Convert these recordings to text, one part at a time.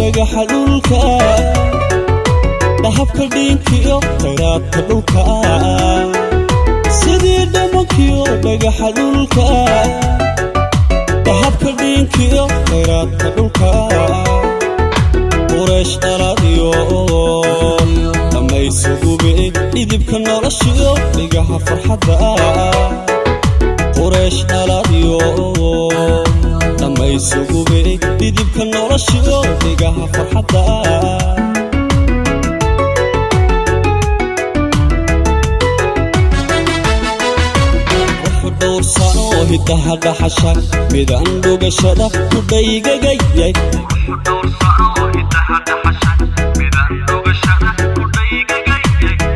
dhagaxa dhulka dahabka dhiinkiyo khayraadka dhulka sidii dhamankiyo dhagaxa dhulka dahabka dhiinkiyo khayraadka dhulka quraysh dhaladiyo dhammaysugube dhidibka noloshiyo dhigaha farxadda quraysh dhaladiyo dhammaysugube dhidibka noloshiyo dhigaha farxadda hidaha dhaxasha midaan dhugashada ku dhaygagayay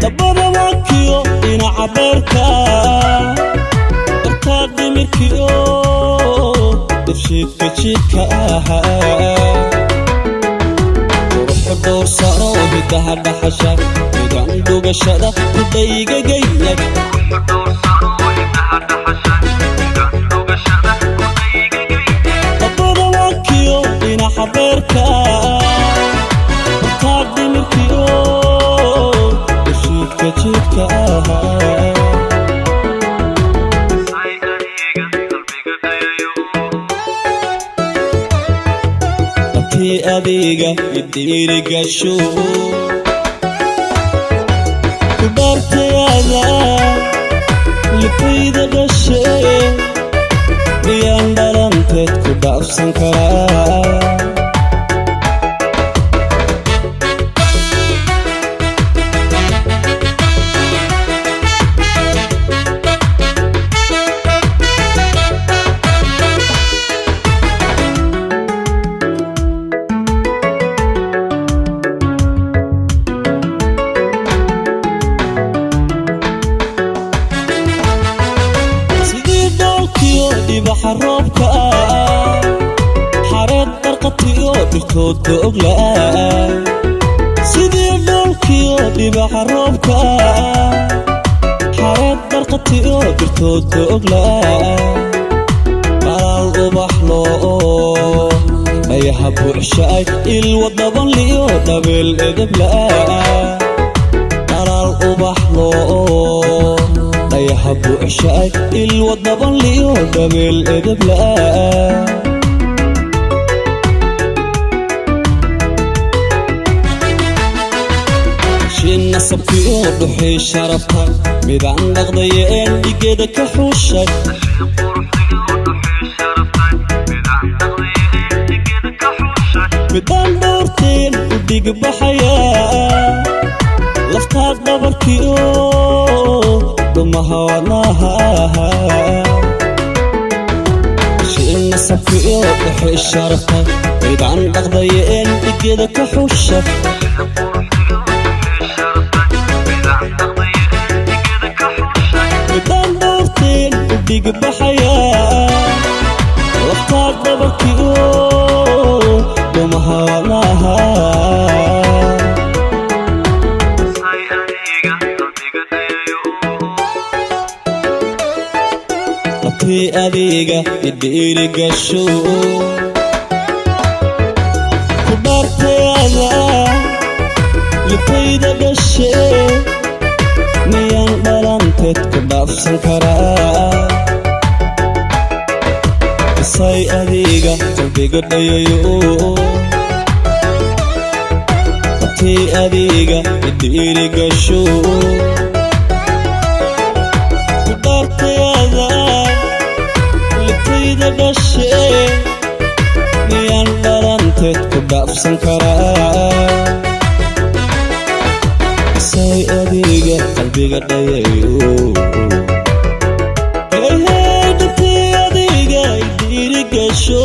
dabada waakiyo dhinaca beerka dartaa dhimirkiyo dibshiidka jiidka ahaa quruxu dhowrsano hidaha dhaxasha midaan dhugashada ku dhaygagayay habeerka dartaa dhimirkiyo dibshiidka jiidka ahaa dabtii adiga idhiirigasho ku dhaartayaada lifayda dhashe miyaan dhalanteed ku dhaafsan karaa roobka xareed barqatiyo dhirtooda oglaa sidii dhoolkiyo dhibaxa roobka xareed barqatiyo dhirtooda oglaa qalaal ubaxlo dhayaha buuxshaay ilwa dabanliyo dhabeel edeblaa qalaal ubaxlo dhayaha buuxshaay ilwa dabanliyo dhabeel edeblaa shin nasabkiyo dhuxii sharafta midaan dhaqdayeen dhigeeda ka xuushay midaan dhowrteen u dhigbaxayaa laftaa dhabarkiyo dhumaha wadnaha shin nasabkiyo dhuxii sharafta midaan dhaqdayeen dhigeeda ka xuushay midaan dhowrteen u dhigbaxayaa laftaa dhabarkiyo dhumaha wadnaha dabtii adiga idhiirigasho ku dhaartayaada lifayda dhashe miyaan dhalanteed ku dhaafsan karaa isay adiga qalbiga dhayayo dabtii adiga idhiirigasho ku dhaartayaada lifayda dhashe miyaan dhalanteed ku dhaafsan karaa isay adiga qalbiga dhayayo dabtii adiga idhiirigasho